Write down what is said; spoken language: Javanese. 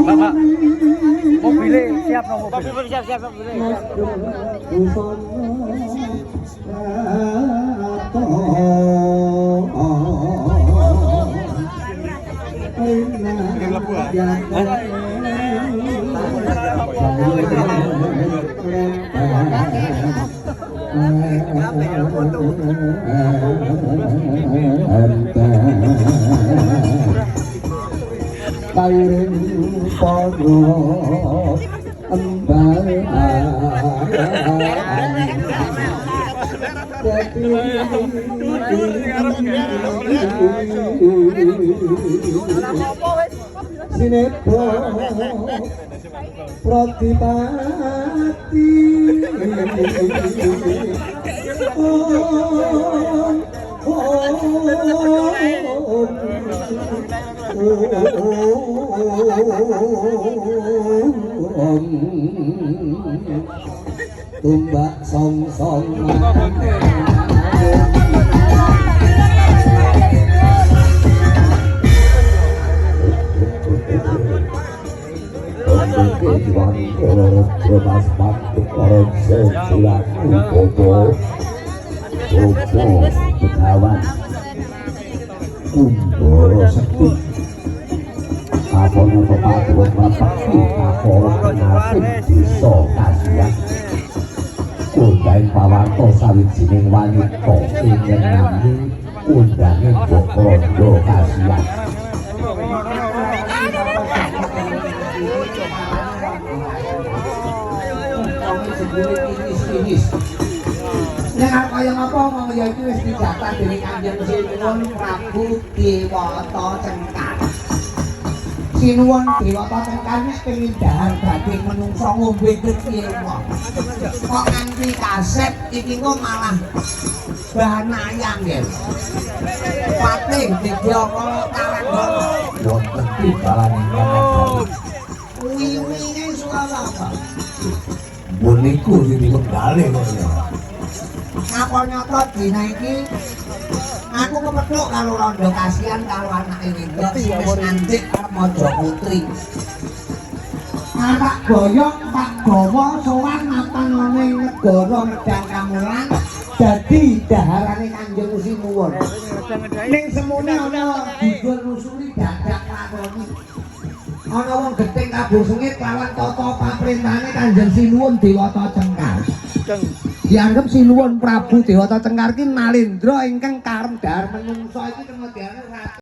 Bapak, mobilnya siap no mobil. Siap mobilnya. Kairing podo embal sinetro pratipati tumbak song-song bebas batuk orang sesilat bobo Begawan Kumboro Sekti Kapono Pepatuan Bapakti Kapono Nasib Diso Kasian Kundain Pawanto Sawijining Wanita Ingin nami Undangin Bokondo Kasian Nek kaya ngapa ngomong ya iki wis dijatah dening Kanjeng Sinuwun Prabu Dewata Cengkar. Sinuwun Dewata Cengkar wis pemindahan badhe menungso ngombe piye kok. Kok nganti kaset iki kok malah bahan ayam nggih. Patih Didyaka Tarandana. Wonten timbalan ingkang wingi Surabaya. Buniku iki wekdale kok ya. Ngapa nyata dina iki aku kepethuk karo Rondo Kasian karo anake wedok sing wis ngantik arep Maja Putri. Pak Boyong Pak Dawa sowan mapanane negara Medang Kamulan dadi daharane Kanjeng Sinuwun. Ning semune ana digur nusuli dadak lakoni. Ana wong gething kabur sengit lawan tata paprintahane Kanjeng Sinuwun Dewata Cengkar. Dianggep Sinuwun Prabu Dewata Cengkar ki nalendra ingkang karep dhahar menungsa iki kemudiane